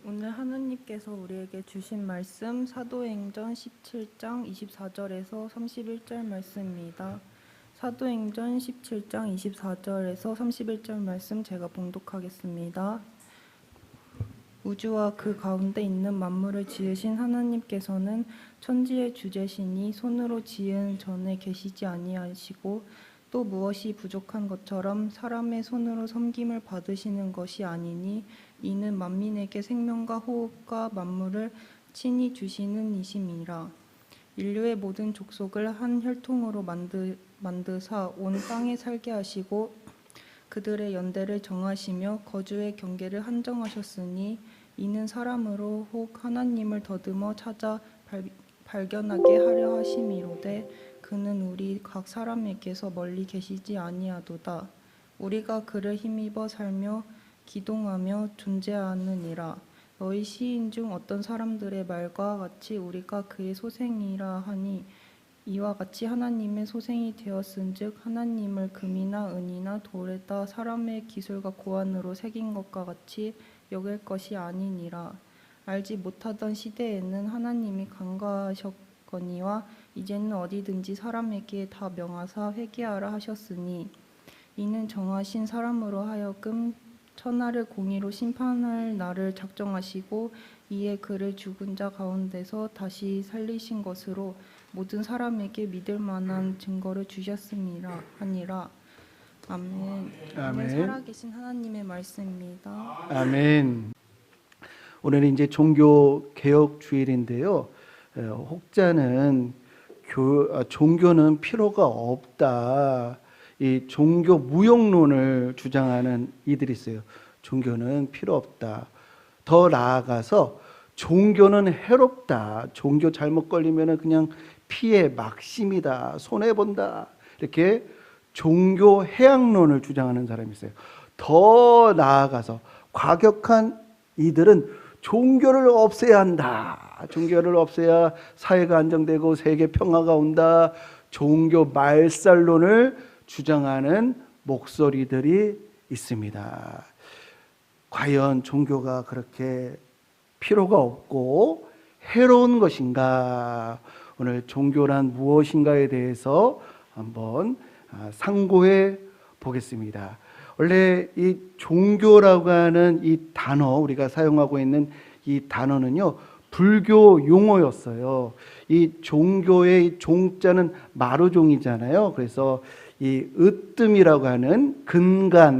오늘 하느님께서 우리에게 주신 말씀 사도행전 17장 24절에서 31절 말씀입니다. 사도행전 17장 24절에서 31절 말씀 제가 봉독하겠습니다. 우주와 그 가운데 있는 만물을 지으신 하나님께서는 천지의 주제시니 손으로 지은 전에 계시지 아니하시고 또 무엇이 부족한 것처럼 사람의 손으로 섬김을 받으시는 것이 아니니 이는 만민에게 생명과 호흡과 만물을 친히 주시는 이심이라. 인류의 모든 족속을 한 혈통으로 만드사 온 땅에 살게 하시고 그들의 연대를 정하시며 거주의 경계를 한정하셨으니 이는 사람으로 혹 하나님을 더듬어 찾아 발견하게 하려 하심이로되 그는 우리 각 사람에게서 멀리 계시지 아니하도다. 우리가 그를 힘입어 살며 기동하며 존재하느니라. 너희 시인 중 어떤 사람들의 말과 같이 우리가 그의 소생이라 하니 이와 같이 하나님의 소생이 되었은즉 하나님을 금이나 은이나 돌에다 사람의 기술과 고안으로 새긴 것과 같이 여길 것이 아니니라. 알지 못하던 시대에는 하나님이 간과하셨거니와 이제는 어디든지 사람에게 다 명하사 회개하라 하셨으니 이는 정하신 사람으로 하여금 천하를 공의로 심판할 날을 작정하시고 이에 그를 죽은 자 가운데서 다시 살리신 것으로 모든 사람에게 믿을 만한 증거를 주셨음이라 하니라. 아멘. 아멘. 살아계신 하나님의 말씀입니다. 아멘. 오늘은 이제 종교 개혁 주일인데요. 혹자는 종교는 필요가 없다. 이 종교 무용론을 주장하는 이들이 있어요. 종교는 필요 없다. 더 나아가서 종교는 해롭다. 종교 잘못 걸리면 그냥 피해 막심이다. 손해본다. 이렇게 종교 해악론을 주장하는 사람이 있어요. 더 나아가서 과격한 이들은 종교를 없애야 한다. 종교를 없애야 사회가 안정되고 세계 평화가 온다. 종교 말살론을 주장하는 목소리들이 있습니다. 과연 종교가 그렇게 필요가 없고 해로운 것인가? 오늘 종교란 무엇인가에 대해서 한번 상고해 보겠습니다. 원래 이 종교라고 하는 이 단어, 우리가 사용하고 있는 이 단어는요, 불교 용어였어요. 이 종교의 종자는 마루종이잖아요. 그래서 이 으뜸이라고 하는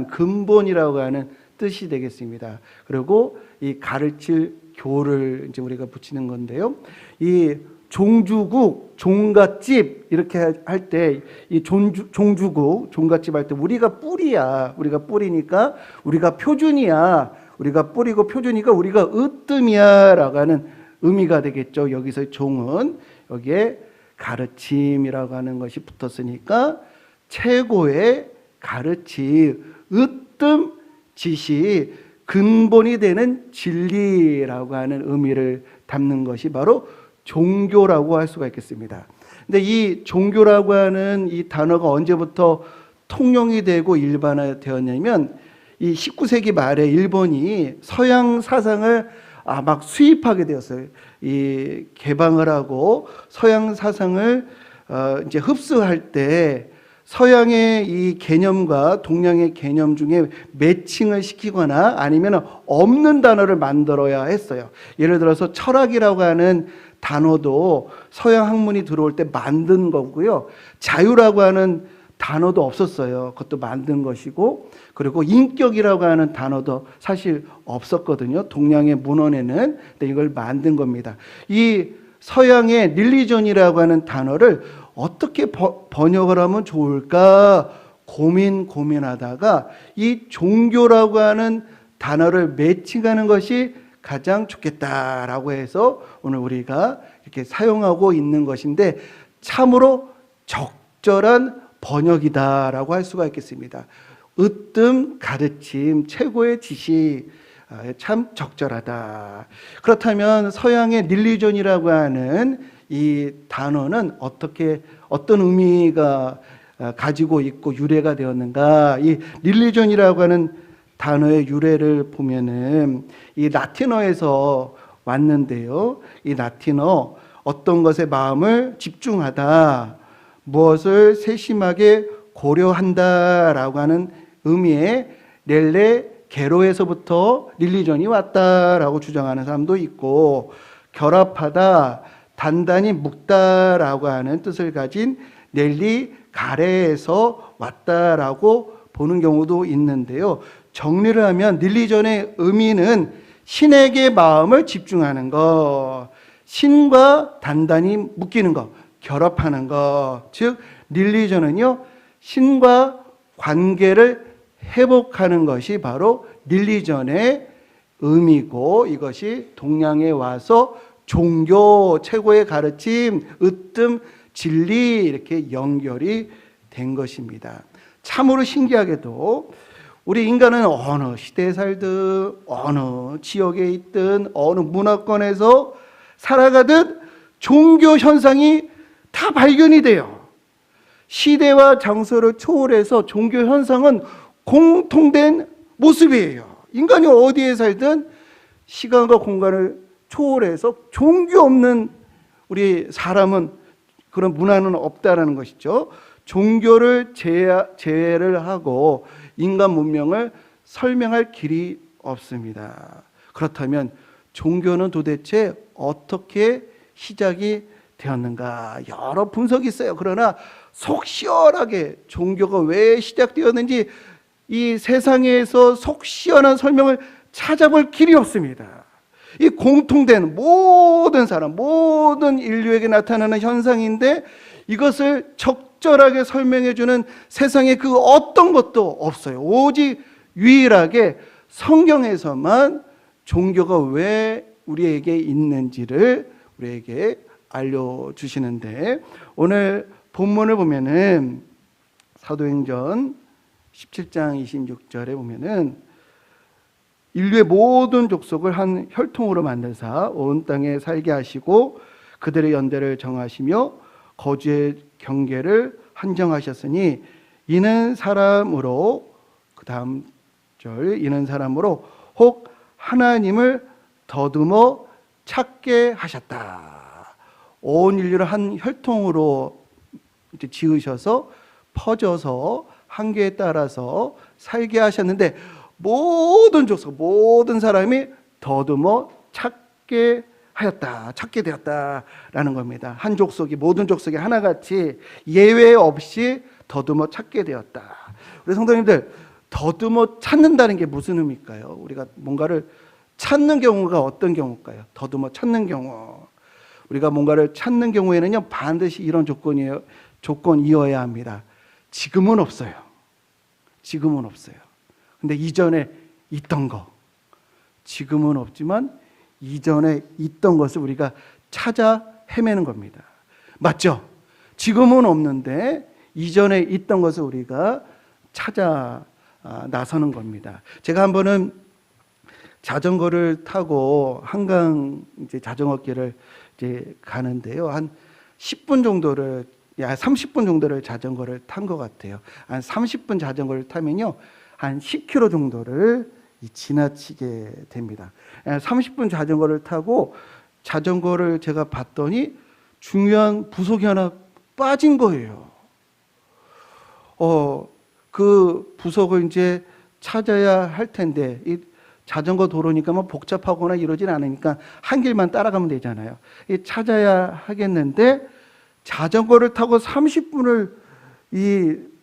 근본이라고 하는 뜻이 되겠습니다. 그리고 이 가르칠 교를 이제 우리가 붙이는 건데요. 이 종주국, 종갓집 이렇게 할 때 이 종주국, 종갓집 할 때 우리가 뿌리야. 우리가 뿌리니까 우리가 표준이야. 우리가 뿌리고 표준이니까 우리가 으뜸이야라고 하는 의미가 되겠죠. 여기서 종은 여기에 가르침이라고 하는 것이 붙었으니까 최고의 가르침, 으뜸 지시, 근본이 되는 진리라고 하는 의미를 담는 것이 바로 종교라고 할 수가 있겠습니다. 근데 이 종교라고 하는 이 단어가 언제부터 통용이 되고 일반화되었냐면 이 19세기 말에 일본이 서양 사상을 막 수입하게 되었어요. 이 개방을 하고 서양 사상을 이제 흡수할 때 서양의 이 개념과 동양의 개념 중에 매칭을 시키거나 아니면 없는 단어를 만들어야 했어요. 예를 들어서 철학이라고 하는 단어도 서양 학문이 들어올 때 만든 거고요. 자유라고 하는 단어도 없었어요. 그것도 만든 것이고, 그리고 인격이라고 하는 단어도 사실 없었거든요. 동양의 문헌에는. 근데 이걸 만든 겁니다. 이 서양의 릴리전이라고 하는 단어를 어떻게 번역을 하면 좋을까 고민하다가 이 종교라고 하는 단어를 매칭하는 것이 가장 좋겠다라고 해서 오늘 우리가 이렇게 사용하고 있는 것인데 참으로 적절한 번역이다라고 할 수가 있겠습니다. 으뜸 가르침, 최고의 지시, 참 적절하다. 그렇다면 서양의 릴리전이라고 하는 이 단어는 어떤 의미가 가지고 있고 유래가 되었는가? 이 릴리전이라고 하는 단어의 유래를 보면은 이 라틴어에서 왔는데요. 이 라틴어 어떤 것에 마음을 집중하다, 무엇을 세심하게 고려한다라고 하는 의미의 렐레 게로에서부터 릴리전이 왔다라고 주장하는 사람도 있고, 결합하다, 단단히 묶다라고 하는 뜻을 가진 넬리 가레에서 왔다라고 보는 경우도 있는데요. 정리를 하면 릴리전의 의미는 신에게 마음을 집중하는 것, 신과 단단히 묶이는 것, 결합하는 것. 즉 릴리전은요, 신과 관계를 회복하는 것이 바로 릴리전의 의미고, 이것이 동양에 와서 종교, 최고의 가르침, 으뜸, 진리 이렇게 연결이 된 것입니다. 참으로 신기하게도 우리 인간은 어느 시대에 살든 어느 지역에 있든 어느 문화권에서 살아가듯 종교 현상이 다 발견이 돼요. 시대와 장소를 초월해서 종교 현상은 공통된 모습이에요. 인간이 어디에 살든 시간과 공간을 초월해서 종교 없는 우리 사람은, 그런 문화는 없다라는 것이죠. 종교를 제외를 하고 인간 문명을 설명할 길이 없습니다. 그렇다면 종교는 도대체 어떻게 시작이 되었는가? 여러 분석이 있어요. 그러나 속 시원하게 종교가 왜 시작되었는지 이 세상에서 속 시원한 설명을 찾아볼 길이 없습니다. 이 공통된 모든 사람, 모든 인류에게 나타나는 현상인데 이것을 적절하게 설명해주는 세상에 그 어떤 것도 없어요. 오직 유일하게 성경에서만 종교가 왜 우리에게 있는지를 우리에게 알려주시는데, 오늘 본문을 보면은 사도행전 17장 26절에 보면은 인류의 모든 족속을 한 혈통으로 만드사 온 땅에 살게 하시고 그들의 연대를 정하시며 거주의 경계를 한정하셨으니 이는 사람으로, 그 다음 절, 이는 사람으로 혹 하나님을 더듬어 찾게 하셨다. 온 인류를 한 혈통으로 이제 지으셔서 퍼져서 한계에 따라서 살게 하셨는데, 모든 족속, 모든 사람이 더듬어 찾게 하였다, 찾게 되었다라는 겁니다. 한 족속이, 모든 족속이 하나같이 예외 없이 더듬어 찾게 되었다. 우리 성도님들, 더듬어 찾는다는 게 무슨 의미일까요? 우리가 뭔가를 찾는 경우가 어떤 경우일까요? 더듬어 찾는 경우. 우리가 뭔가를 찾는 경우에는요, 반드시 이런 조건이어야 합니다. 지금은 없어요. 지금은 없어요. 근데 이전에 있던 거, 지금은 없지만 이전에 있던 것을 우리가 찾아 헤매는 겁니다. 맞죠? 지금은 없는데 이전에 있던 것을 우리가 찾아 나서는 겁니다. 제가 한 번은 자전거를 타고 한강 이제 자전거길을 이제 가는데요. 한 10분 정도를, 30분 정도를 자전거를 탄 것 같아요. 한 30분 자전거를 타면요, 한 10km 정도를 지나치게 됩니다. 30분 자전거를 타고 자전거를 제가 봤더니 중요한 부속이 하나 빠진 거예요. 그 부속을 이제 찾아야 할 텐데, 이 자전거 도로니까 뭐 복잡하거나 이러진 않으니까 한 길만 따라가면 되잖아요. 찾아야 하겠는데 자전거를 타고 30분을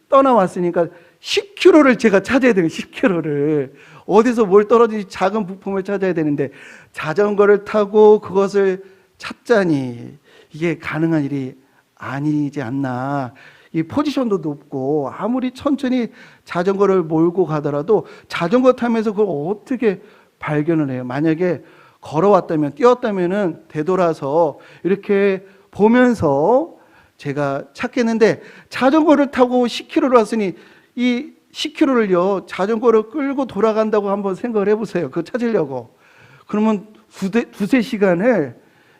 떠나왔으니까 10km를 제가 찾아야 되는, 10km를 어디서 뭘 떨어지지, 작은 부품을 찾아야 되는데 자전거를 타고 그것을 찾자니 이게 가능한 일이 아니지 않나. 이 포지션도 높고 아무리 천천히 자전거를 몰고 가더라도 자전거 타면서 그걸 어떻게 발견을 해요? 만약에 걸어왔다면, 뛰었다면은 되돌아서 이렇게 보면서 제가 찾겠는데, 자전거를 타고 10km를 왔으니 이 10km를요 자전거를 끌고 돌아간다고 한번 생각을 해보세요. 그거 찾으려고. 그러면 두세 시간을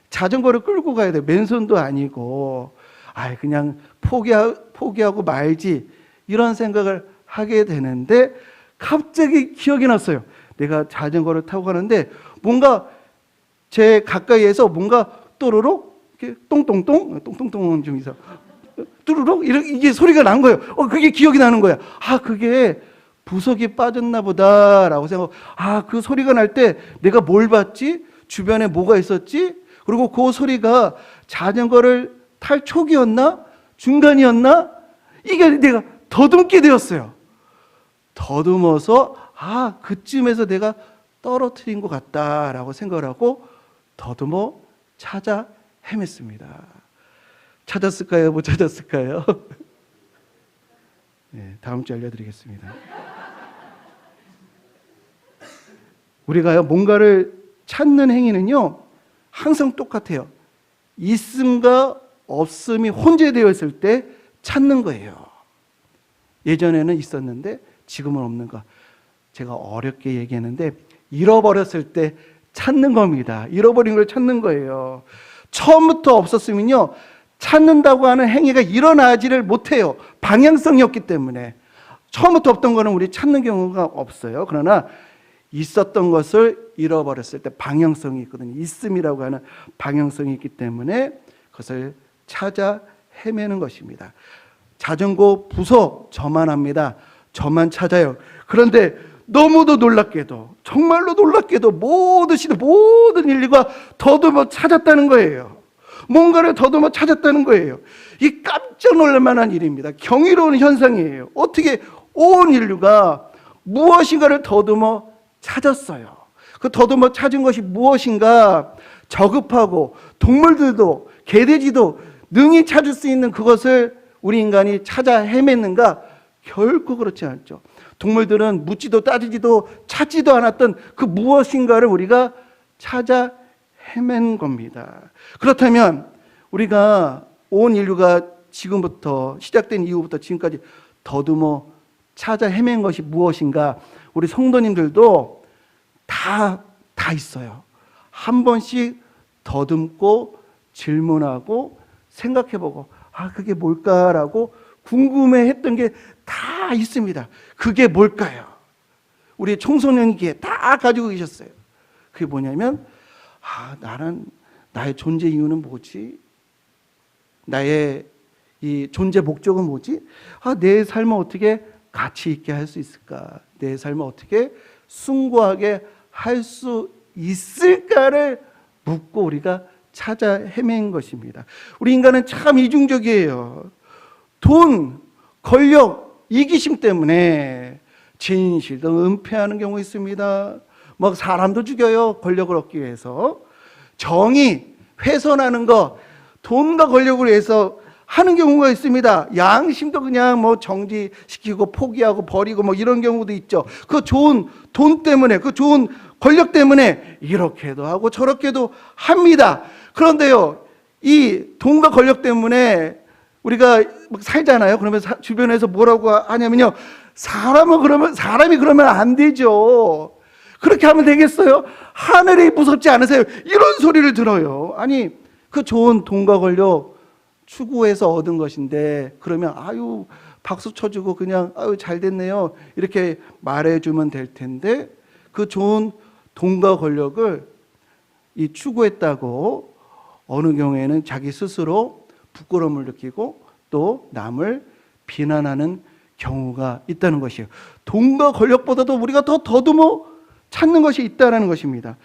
자전거를 끌고 가야 돼요. 맨손도 아니고. 그냥 포기하고 말지, 이런 생각을 하게 되는데, 갑자기 기억이 났어요. 내가 자전거를 타고 가는데 뭔가 제 가까이에서 뭔가 또르륵 이렇게 똥똥똥은 좀 이상 뚜루룩 이게 소리가 난 거예요. 그게 기억이 나는 거야. 그게 부석이 빠졌나 보다라고 생각하고, 그 소리가 날 때 내가 뭘 봤지? 주변에 뭐가 있었지? 그리고 그 소리가 자전거를 탈 초기였나? 중간이었나? 이게 내가 더듬게 되었어요. 더듬어서 그쯤에서 내가 떨어뜨린 것 같다라고 생각을 하고 더듬어 찾아 헤맸습니다. 찾았을까요? 못 찾았을까요? 네, 다음 주에 알려드리겠습니다. 우리가요, 뭔가를 찾는 행위는요, 항상 똑같아요. 있음과 없음이 혼재되어 있을 때 찾는 거예요. 예전에는 있었는데 지금은 없는 거. 제가 어렵게 얘기했는데 잃어버렸을 때 찾는 겁니다. 잃어버린 걸 찾는 거예요. 처음부터 없었으면요, 찾는다고 하는 행위가 일어나지를 못해요. 방향성이 없기 때문에. 처음부터 없던 거는 우리 찾는 경우가 없어요. 그러나 있었던 것을 잃어버렸을 때 방향성이 있거든요. 있음이라고 하는 방향성이 있기 때문에 그것을 찾아 헤매는 것입니다. 자전거 부서 저만 합니다. 저만 찾아요. 그런데 너무도 놀랍게도, 정말로 놀랍게도 모든 인류가 더듬어 찾았다는 거예요. 뭔가를 더듬어 찾았다는 거예요. 이 깜짝 놀랄 만한 일입니다. 경이로운 현상이에요. 어떻게 온 인류가 무엇인가를 더듬어 찾았어요. 그 더듬어 찾은 것이 무엇인가? 저급하고 동물들도 개돼지도 능히 찾을 수 있는 그것을 우리 인간이 찾아 헤맸는가? 결코 그렇지 않죠. 동물들은 묻지도 따지지도 찾지도 않았던 그 무엇인가를 우리가 찾아 헤맨 겁니다. 그렇다면 우리가 온 인류가 지금부터 시작된 이후부터 지금까지 더듬어 찾아 헤맨 것이 무엇인가? 우리 성도님들도 다 있어요. 한 번씩 더듬고 질문하고 생각해보고 그게 뭘까라고 궁금해했던 게 다 있습니다. 그게 뭘까요? 우리 청소년기에 다 가지고 계셨어요. 그게 뭐냐면 나의 존재 이유는 뭐지? 나의 이 존재 목적은 뭐지? 내 삶을 어떻게 가치 있게 할 수 있을까? 내 삶을 어떻게 숭고하게 할 수 있을까를 묻고 우리가 찾아 헤맨 것입니다. 우리 인간은 참 이중적이에요. 돈, 권력, 이기심 때문에 진실도 은폐하는 경우 있습니다. 사람도 죽여요. 권력을 얻기 위해서. 정의, 훼손하는 거, 돈과 권력을 위해서 하는 경우가 있습니다. 양심도 그냥 정지시키고 포기하고 버리고 이런 경우도 있죠. 그 좋은 돈 때문에, 그 좋은 권력 때문에 이렇게도 하고 저렇게도 합니다. 그런데요, 이 돈과 권력 때문에 우리가 살잖아요. 그러면 주변에서 뭐라고 하냐면요, 사람이 그러면 안 되죠. 그렇게 하면 되겠어요? 하늘이 무섭지 않으세요? 이런 소리를 들어요. 아니, 그 좋은 돈과 권력 추구해서 얻은 것인데 그러면 박수 쳐주고 그냥 잘 됐네요 이렇게 말해주면 될 텐데, 그 좋은 돈과 권력을 추구했다고 어느 경우에는 자기 스스로 부끄러움을 느끼고 또 남을 비난하는 경우가 있다는 것이에요. 돈과 권력보다도 우리가 더 더듬어 찾는 것이 있다는 것입니다.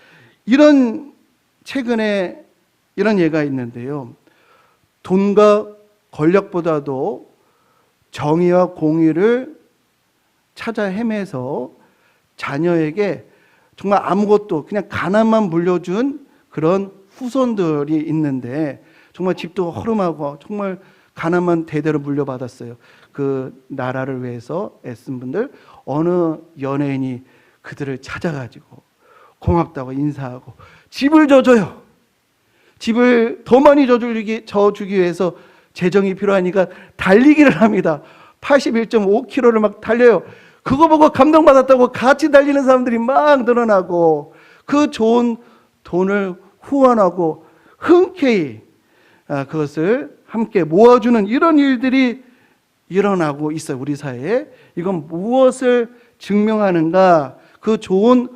최근에 이런 예가 있는데요. 돈과 권력보다도 정의와 공의를 찾아 헤매서 자녀에게 정말 아무것도 그냥 가난만 물려준 그런 후손들이 있는데, 정말 집도 허름하고 정말 가난만 대대로 물려받았어요. 그 나라를 위해서 애쓴 분들, 어느 연예인이 그들을 찾아가지고 고맙다고 인사하고 집을 져줘요. 집을 더 많이 져주기 위해서 재정이 필요하니까 달리기를 합니다. 81.5km를 달려요. 그거 보고 감동받았다고 같이 달리는 사람들이 막 늘어나고, 그 좋은 돈을 후원하고 흔쾌히 그것을 함께 모아주는 이런 일들이 일어나고 있어요. 우리 사회에. 이건 무엇을 증명하는가? 그 좋은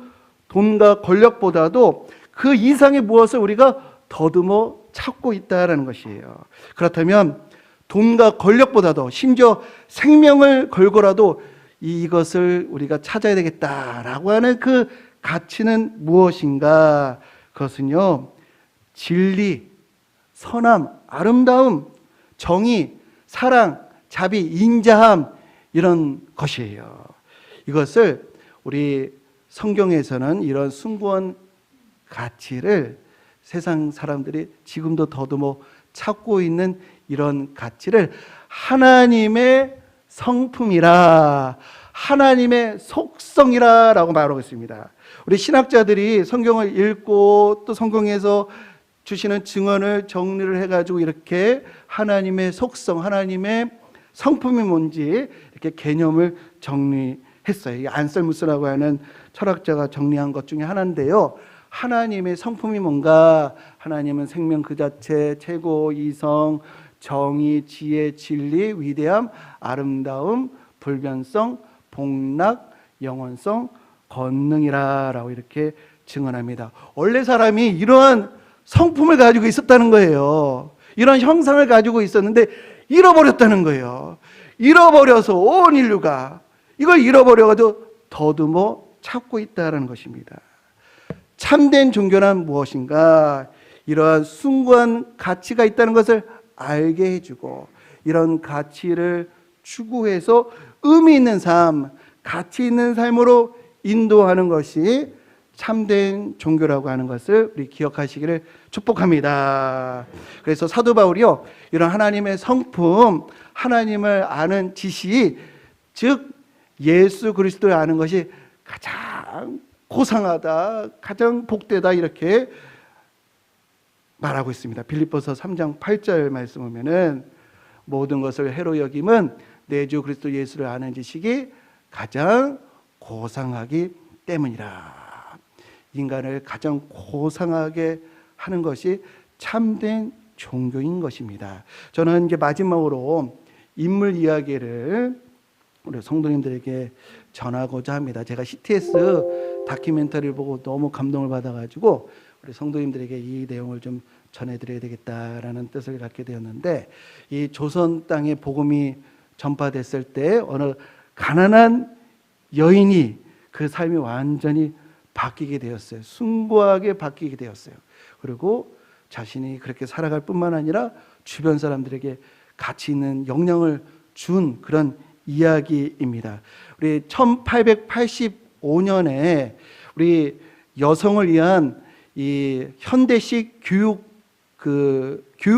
돈과 권력보다도 그 이상의 무엇을 우리가 더듬어 찾고 있다라는 것이에요. 그렇다면 돈과 권력보다도 심지어 생명을 걸고라도 이것을 우리가 찾아야 되겠다라고 하는 그 가치는 무엇인가? 그것은요, 진리, 선함, 아름다움, 정의, 사랑, 자비, 인자함, 이런 것이에요. 이것을 우리 성경에서는 이런 숭고한 가치를 세상 사람들이 지금도 더듬어 찾고 있는 이런 가치를 하나님의 성품이라, 하나님의 속성이라 라고 말하고 있습니다. 우리 신학자들이 성경을 읽고 또 성경에서 주시는 증언을 정리를 해가지고 이렇게 하나님의 속성, 하나님의 성품이 뭔지 이렇게 개념을 정리했어요. 이 안셀무스라고 하는 철학자가 정리한 것 중에 하나인데요. 하나님의 성품이 뭔가? 하나님은 생명 그 자체, 최고, 이성, 정의, 지혜, 진리, 위대함, 아름다움, 불변성, 복락, 영원성, 권능이라 라고 이렇게 증언합니다. 원래 사람이 이러한 성품을 가지고 있었다는 거예요. 이런 형상을 가지고 있었는데 잃어버렸다는 거예요. 잃어버려서 온 인류가 이걸 잃어버려가지고 더듬어 찾고 있다는 것입니다. 참된 종교란 무엇인가? 이러한 숭고한 가치가 있다는 것을 알게 해주고 이런 가치를 추구해서 의미 있는 삶, 가치 있는 삶으로 인도하는 것이 참된 종교라고 하는 것을 우리 기억하시기를 축복합니다. 그래서 사도 바울이요, 이런 하나님의 성품, 하나님을 아는 지식, 즉 예수 그리스도를 아는 것이 가장 고상하다, 가장 복되다, 이렇게 말하고 있습니다. 빌립보서 3장 8절 말씀 보면은 모든 것을 해로 여김은 내 주 그리스도 예수를 아는 지식이 가장 고상하기 때문이라. 인간을 가장 고상하게 하는 것이 참된 종교인 것입니다. 저는 이제 마지막으로 인물 이야기를 우리 성도님들에게 전하고자 합니다. 제가 CTS 다큐멘터리를 보고 너무 감동을 받아가지고 우리 성도님들에게 이 내용을 좀 전해드려야 되겠다라는 뜻을 갖게 되었는데, 이 조선 땅에 복음이 전파됐을 때 어느 가난한 여인이 그 삶이 완전히 바뀌게 되었어요. 숭고하게 바뀌게 되었어요. 그리고 자신이 그렇게 살아갈 뿐만 아니라 주변 사람들에게 가치 있는 영향을 준 그런 이야기입니다. 우리 1885년에 우리 여성을 위한 이 현대식 교육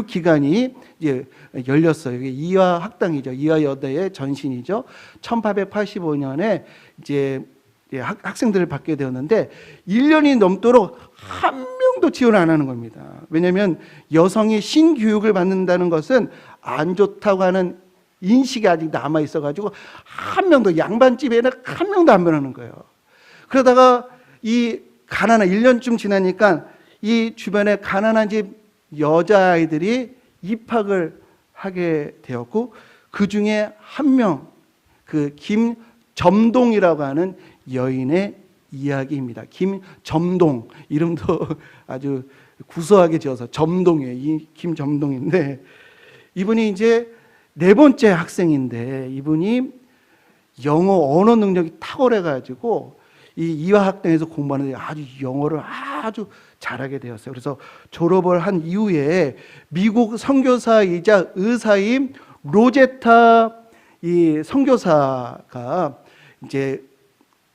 기관이 이제 열렸어요. 이게 이화 학당이죠. 이화 여대의 전신이죠. 1885년에 이제 학생들을 받게 되었는데 1년이 넘도록 한 명도 지원 안 하는 겁니다. 왜냐하면 여성이 신교육을 받는다는 것은 안 좋다고 하는 인식이 아직 남아 있어가지고 한 명도, 양반집에는 한 명도 안 변하는 거예요. 그러다가 이 가난한 1년쯤 지나니까 이 주변에 가난한 집 여자아이들이 입학을 하게 되었고, 그 중에 한 명, 그 김점동이라고 하는 여인의 이야기입니다. 김점동, 이름도 아주 구수하게 지어서 점동이에요. 이 김점동인데, 이분이 이제 4번째 학생인데, 이분이 영어 언어 능력이 탁월해가지고 이 이화학당에서 공부하는데 아주 영어를 아주 잘하게 되었어요. 그래서 졸업을 한 이후에 미국 선교사이자 의사인 로제타 이 선교사가 이제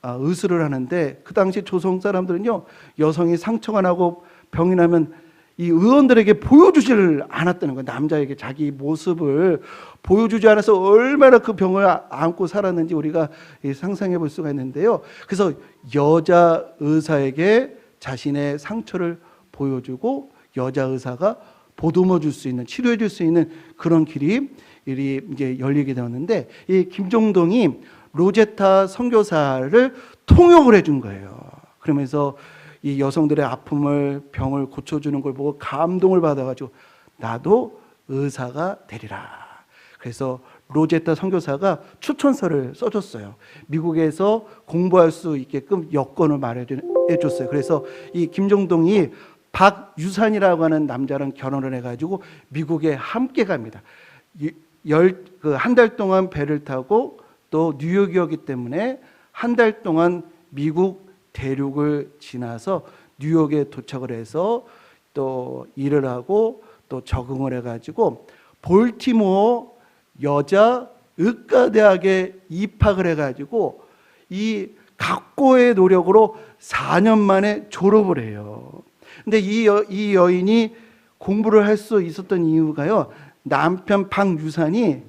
의술을 하는데, 그 당시 조선 사람들은요, 여성이 상처가 나고 병이 나면 이 의원들에게 보여주지를 않았다는 거예요. 남자에게 자기 모습을 보여주지 않아서 얼마나 그 병을 안고 살았는지 우리가 상상해 볼 수가 있는데요. 그래서 여자 의사에게 자신의 상처를 보여주고 여자 의사가 보듬어 줄 수 있는, 치료해 줄 수 있는 그런 길이 이제 열리게 되었는데, 이 김종동이 로제타 선교사를 통역을 해준 거예요. 그러면서 이 여성들의 아픔을, 병을 고쳐주는 걸 보고 감동을 받아가지고 나도 의사가 되리라. 그래서 로제타 선교사가 추천서를 써줬어요. 미국에서 공부할 수 있게끔 여건을 마련해줬어요. 그래서 이 김정동이 박유산이라고 하는 남자랑 결혼을 해가지고 미국에 함께 갑니다. 한 달 동안 배를 타고 또 뉴욕이었기 때문에 한 달 동안 미국 대륙을 지나서 뉴욕에 도착을 해서 또 일을 하고 또 적응을 해가지고 볼티모어 여자 의과대학에 입학을 해가지고 이 각고의 노력으로 4년 만에 졸업을 해요. 근데 이 여인이 공부를 할 수 있었던 이유가요, 남편 박유산이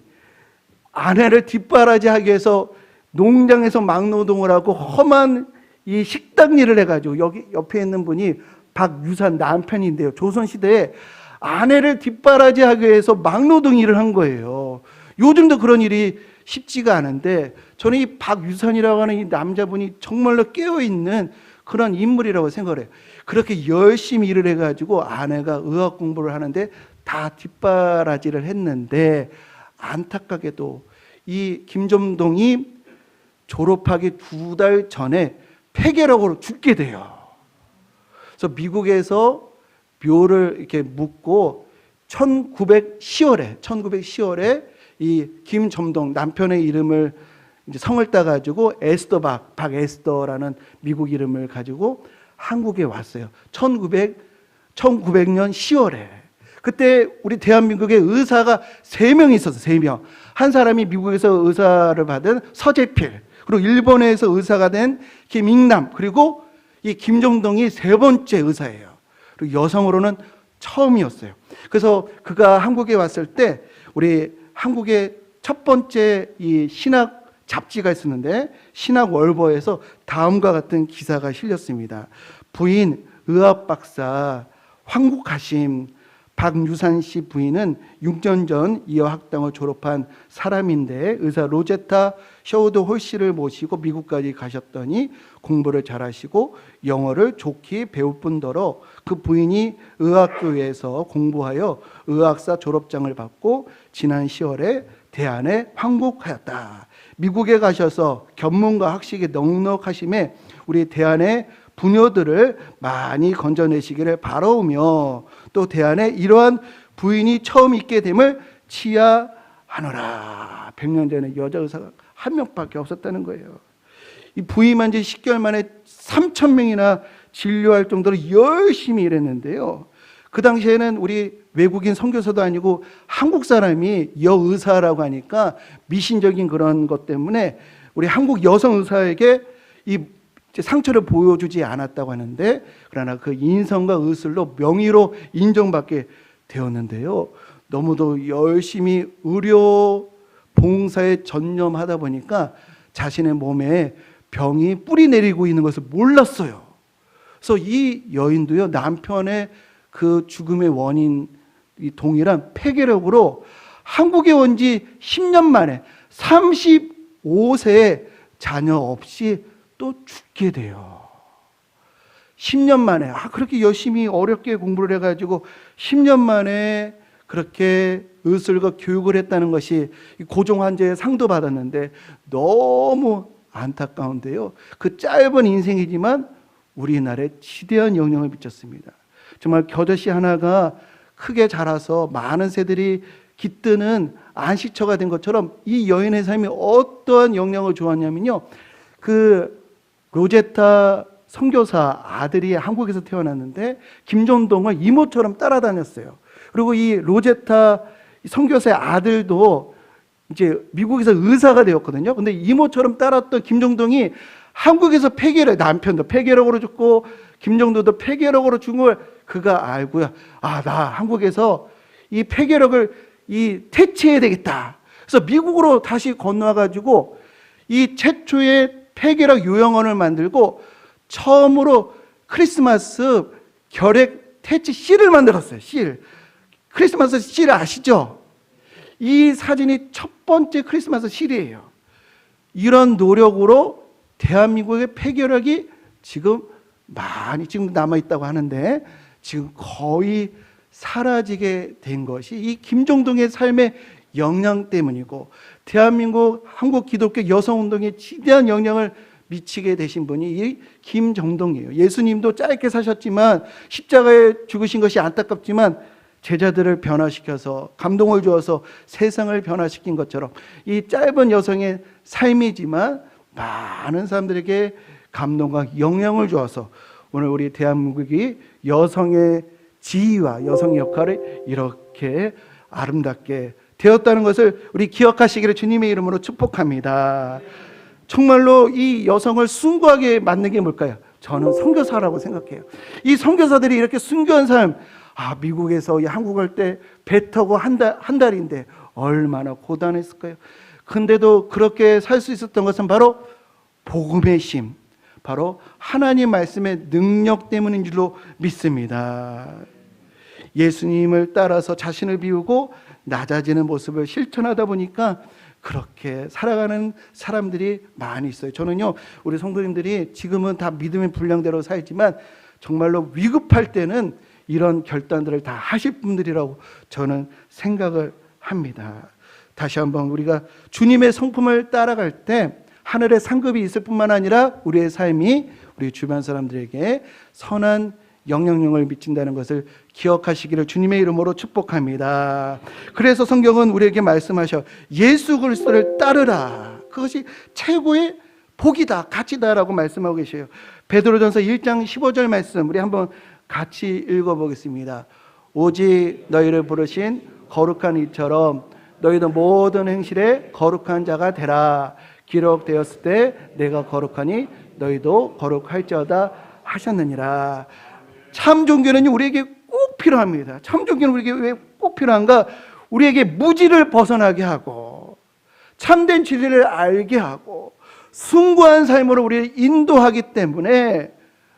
아내를 뒷바라지하기 위해서 농장에서 막노동을 하고 험한 이 식당 일을 해가지고, 여기 옆에 있는 분이 박유산 남편인데요, 조선시대에 아내를 뒷바라지하기 위해서 막노동 일을 한 거예요. 요즘도 그런 일이 쉽지가 않은데 저는 이 박유산이라고 하는 이 남자분이 정말로 깨어있는 그런 인물이라고 생각을 해요. 그렇게 열심히 일을 해가지고 아내가 의학 공부를 하는데 다 뒷바라지를 했는데, 안타깝게도 이 김점동이 졸업하기 2달 전에 폐결핵으로 죽게 돼요. 그래서 미국에서 묘를 이렇게 묻고 1910월에 이 김점동 남편의 이름을 이제 성을 따가지고 박에스더라는 미국 이름을 가지고 한국에 왔어요. 1900년 10월에. 그때 우리 대한민국에 의사가 3명이 있었어요. 3명. 한 사람이 미국에서 의사를 받은 서재필, 그리고 일본에서 의사가 된 김익남, 그리고 이 김정동이 3번째 의사예요. 그리고 여성으로는 처음이었어요. 그래서 그가 한국에 왔을 때 우리 한국의 첫 번째 이 신학 잡지가 있었는데, 신학월보에서 다음과 같은 기사가 실렸습니다. 부인 의학 박사 황국하심 박유산 씨 부인은 6년 전 이어 학당을 졸업한 사람인데, 의사 로제타 셔우드 홀 씨를 모시고 미국까지 가셨더니 공부를 잘하시고 영어를 좋게 배울 뿐더러 그 부인이 의학교에서 공부하여 의학사 졸업장을 받고 지난 10월에 대안에 황국하였다. 미국에 가셔서 견문과 학식에 넉넉하심에 우리 대안의 부녀들을 많이 건져내시기를 바라오며, 또 대안에 이러한 부인이 처음 있게 됨을 치하하노라. 100년 전에 여자 의사가 한 명밖에 없었다는 거예요. 이 부임한 지 10개월 만에 3,000명이나 진료할 정도로 열심히 일했는데요. 그 당시에는 우리 외국인 선교사도 아니고 한국 사람이 여의사라고 하니까 미신적인 그런 것 때문에 우리 한국 여성 의사에게 이 상처를 보여주지 않았다고 하는데, 그러나 그 인성과 의술로 명의로 인정받게 되었는데요. 너무도 열심히 의료 봉사에 전념하다 보니까 자신의 몸에 병이 뿌리 내리고 있는 것을 몰랐어요. 그래서 이 여인도요, 남편의 그 죽음의 원인 이 동일한 폐결핵으로 한국에 온 지 10년 만에 35세에 자녀 없이 또 죽게 돼요. 10년 만에 그렇게 열심히 어렵게 공부를 해가지고 10년 만에 그렇게 의술과 교육을 했다는 것이 고종 환자의 상도 받았는데, 너무 안타까운데요, 그 짧은 인생이지만 우리나라에 지대한 영향을 미쳤습니다. 정말 겨자씨 하나가 크게 자라서 많은 새들이 깃드는 안식처가 된 것처럼 이 여인의 삶이 어떠한 영향을 주었냐면요, 그 로제타 선교사 아들이 한국에서 태어났는데 김정동을 이모처럼 따라다녔어요. 그리고 이 로제타 선교사의 아들도 이제 미국에서 의사가 되었거든요. 근데 이모처럼 따랐던 김정동이 한국에서 폐결핵, 남편도 폐결핵으로 죽고 김정도도 폐결핵으로 죽은 걸 그가 알고요, 나 한국에서 이 폐결핵을 퇴치해야 되겠다. 그래서 미국으로 다시 건너와가지고 이 최초의 폐결핵 요양원을 만들고 처음으로 크리스마스 결핵 퇴치 씨를 만들었어요. 씨. 크리스마스 씨 아시죠? 이 사진이 첫 번째 크리스마스 실이에요. 이런 노력으로 대한민국의 폐결핵이 지금 많이 지금 남아있다고 하는데, 지금 거의 사라지게 된 것이 이 김정동의 삶의 역량 때문이고, 대한민국 한국 기독교 여성운동에 지대한 영향을 미치게 되신 분이 이 김정동이에요. 예수님도 짧게 사셨지만 십자가에 죽으신 것이 안타깝지만 제자들을 변화시켜서 감동을 주어서 세상을 변화시킨 것처럼 이 짧은 여성의 삶이지만 많은 사람들에게 감동과 영향을 주어서 오늘 우리 대한민국이 여성의 지위와 여성의 역할을 이렇게 아름답게 되었다는 것을 우리 기억하시기를 주님의 이름으로 축복합니다. 정말로 이 여성을 숭고하게 만든 게 뭘까요? 저는 선교사라고 생각해요. 이 선교사들이 이렇게 순교한 삶, 미국에서 한국 갈 때 배 타고 한 달인데 얼마나 고단했을까요? 근데도 그렇게 살 수 있었던 것은 바로 복음의 심, 바로 하나님 말씀의 능력 때문인 줄로 믿습니다. 예수님을 따라서 자신을 비우고 낮아지는 모습을 실천하다 보니까 그렇게 살아가는 사람들이 많이 있어요. 저는요, 우리 성도님들이 지금은 다 믿음의 분량대로 살지만 정말로 위급할 때는 이런 결단들을 다 하실 분들이라고 저는 생각을 합니다. 다시 한번 우리가 주님의 성품을 따라갈 때 하늘의 상급이 있을 뿐만 아니라 우리의 삶이 우리 주변 사람들에게 선한 영향력을 미친다는 것을 기억하시기를 주님의 이름으로 축복합니다. 그래서 성경은 우리에게 말씀하셔 예수 그리스도를 따르라. 그것이 최고의 복이다, 가치다라고 말씀하고 계셔요. 베드로전서 1장 15절 말씀 우리 한번 같이 읽어보겠습니다. 오직 너희를 부르신 거룩한 이처럼 너희도 모든 행실에 거룩한 자가 되라. 기록되었을 때 내가 거룩하니 너희도 거룩할지어다 하셨느니라. 참 종교는 우리에게 꼭 필요합니다. 참 종교는 우리에게 왜 꼭 필요한가? 우리에게 무지를 벗어나게 하고 참된 진리를 알게 하고 숭고한 삶으로 우리를 인도하기 때문에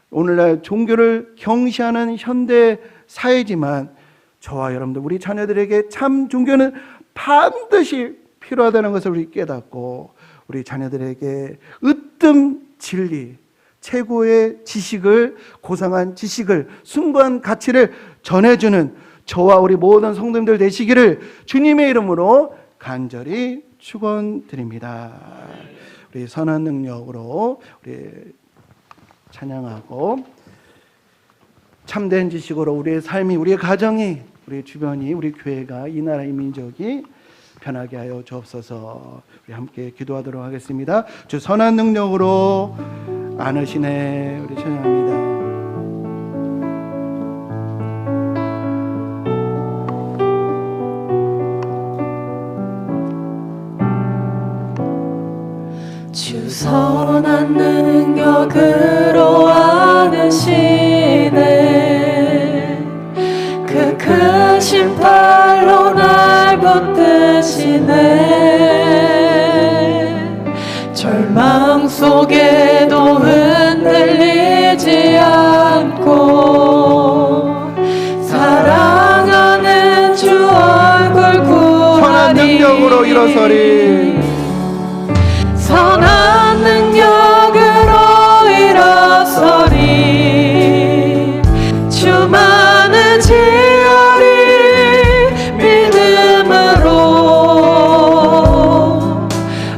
오늘날 종교를 경시하는 현대 사회지만 저와 여러분들 우리 자녀들에게 참 종교는 반드시 필요하다는 것을 우리 깨닫고 우리 자녀들에게 으뜸 진리, 최고의 지식을, 고상한 지식을, 숭고한 가치를 전해주는 저와 우리 모든 성도님들 되시기를 주님의 이름으로 간절히 축원드립니다. 우리 선한 능력으로 우리 찬양하고 참된 지식으로 우리의 삶이, 우리의 가정이, 우리 주변이, 우리 교회가, 이 나라의 민족이 편하게 하여 주옵소서. 우리 함께 기도하도록 하겠습니다. 주 선한 능력으로 안으시네. 우리 찬양합니다. 주 선한 능력으로 안으시네. 그 크신 팔로 날 붙드시네. 절망 속에도 흔들리지 않고 사랑하는 주 얼굴 구하리. 선한 능력으로 일어서리. 선한 능력으로 일어서리. 주만은 지으리. 믿음으로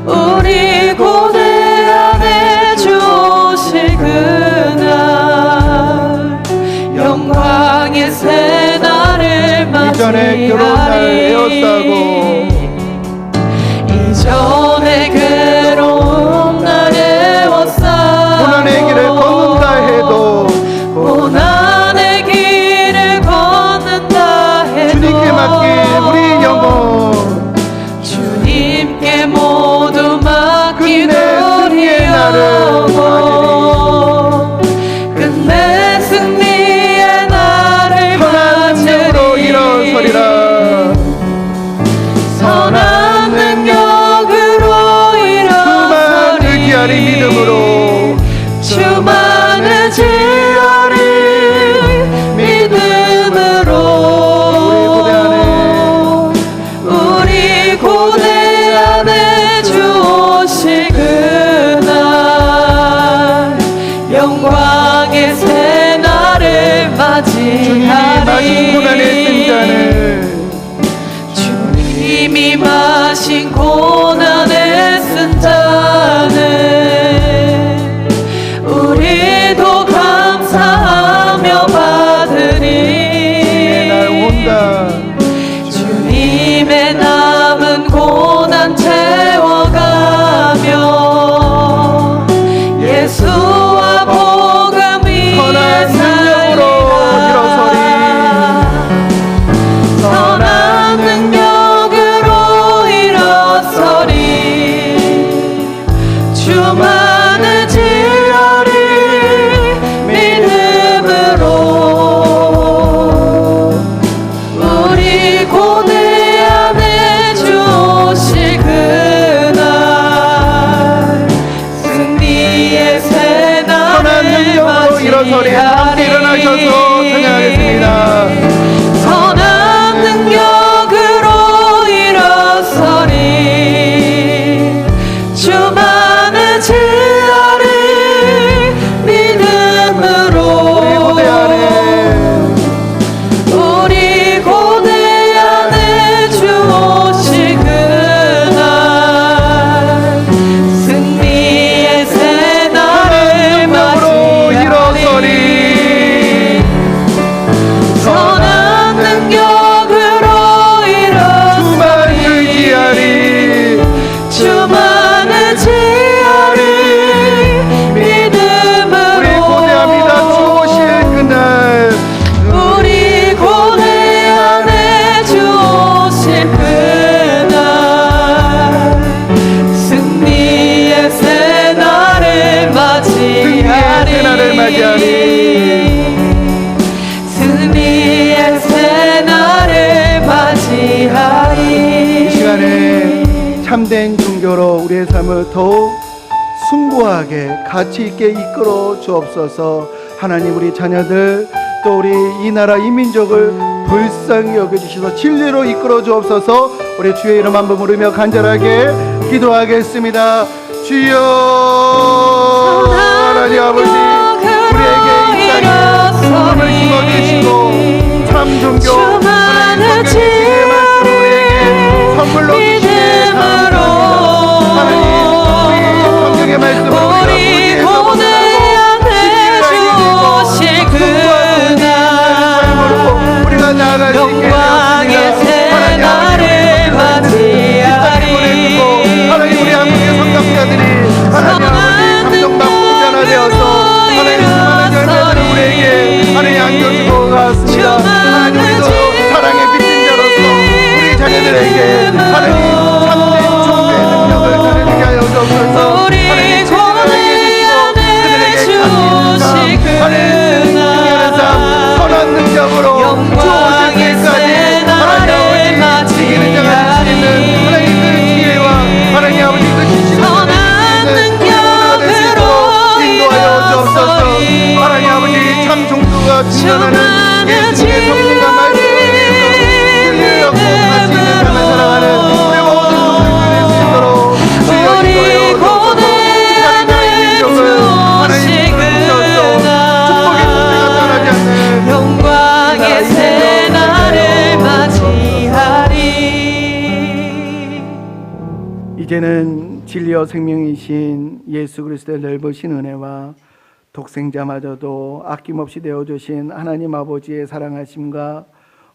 우리 고대 안에 주 오실 그날 영광의 새날을 이전에 결혼 날 에워싸고 이전에 괴로움 날 에워싸고 고난의 길을 걷는다 해도 고난의 길을 걷는다 해도 주님께 맡긴 우리 영혼 주님께 모두 맡긴 끝내 승리의 우리 날을 영혼 끝내 승리의 날을 선한 능력으로 일어서리라. 선한 능력으로 주만 의지하리. 믿음으로 주만 의지하리. 믿음으로 우리 고대 안에 주 오실 그날 영광의 새날을 주님이 마신 고난의 맞이하리. 승자는 주님이 승리의 새날을 선한 능력으로 일어서리. 함께 일어나셔서 찬양하겠습니다. 선한 능력으로 일어서리 주만의 지혜를 믿음으로 우리 고대 안에 주 오실 그날 승리의 새날을 맞이하리 선한 능력으로 일어서리 주만의 지혜를 믿음으로 우리 고대합니다. 주 오실 그날 우리 고대 안에 주 오실 그날 승리의 새날을 맞이하리 승리의 새날을 맞이하리 이 시간에 참된 종교로 우리의 삶을 더욱 숭고하게 가치 있게 이끌어 주옵소서. 하나님, 우리 자녀들 또 우리 이 나라 이 민족을 불쌍히 여겨주셔서 진리로 이끌어 주옵소서. 우리 주의 이름 한번 부르며 간절하게 기도하겠습니다. 주여 하나님 아버지, 우리에게 이 땅에 힘을 심어주시고 참 종교 하나님 성경의 말씀 우리에게 선물로 주시네. 하나님, 우리 성경의 말씀을 우리 고대 안에 주 오실 그날 우리가 나아갈 수 있게 영광의 새날을 맞이하리 하나님, 우리 한국의 성경자들이 하나님 아버지 감동받고 변화되어서 하나님 수많은 열매들을 우리에게 하나님 안겨주고 갔습니다. 하나님, 우리도 사랑의 빛인 자로서 우리 자녀들에게 하나님 참된 종교의 능력을 가르치게 하여 주옵소서. 우리 고대 안에 주 오실 하나님 승리하는 삶, 선한 능력으로 주 오실 영광의 때까지 하나님 아버지 이기는 자가 될 수 있는 하나님 그 기회와 하나님 아버지 그 신실한 선한 능력으로 인도하여 주옵소서. 하나님 아버지 참 종교가 증언하는 예수님의 성품과 말씀을 진리를 얻고 가치 있는 삶을 살아가는 우리 모든 성도들이 될 수 있도록 주여 인도하여 주옵소서. 하나님 나라의 민족을 하나님 부르셔서 축복의 존재가 떠나지 않는 영광의 새날을 맞이하리 이제는 진리와 생명이신 예수 그리스도의 넓으신 은혜와 독생자마저도 아낌없이 내어주신 하나님 아버지의 사랑하심과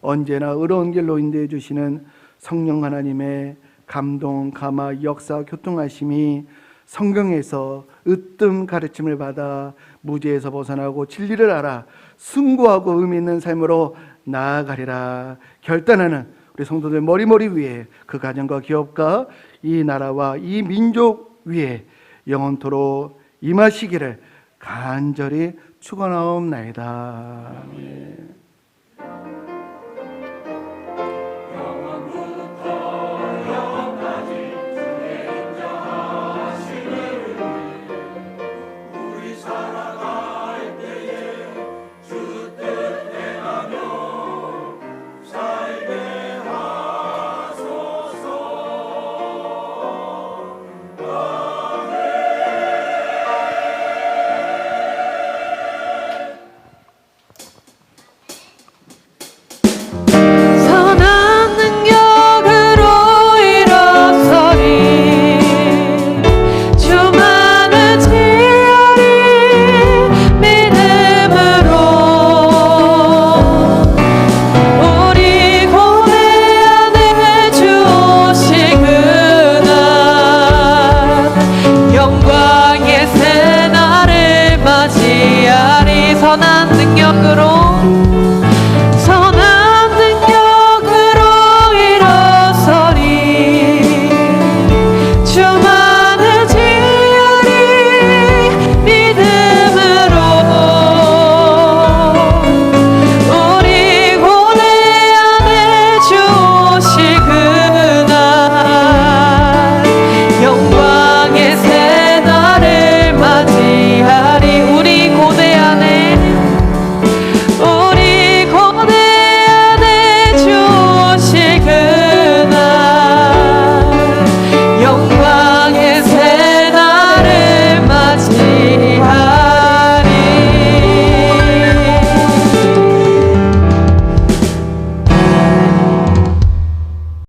언제나 의로운 길로 인도해 주시는 성령 하나님의 감동, 감화, 역사, 교통하심이 성경에서 으뜸 가르침을 받아 무지에서 벗어나고 진리를 알아 숭고하고 의미 있는 삶으로 나아가리라 결단하는 우리 성도들 머리머리 위에 그 가정과 기업과 이 나라와 이 민족 위에 영원토록 임하시기를 간절히 축원하옵나이다. 아멘. 영광의 새날을 맞이하리 선한 능력으로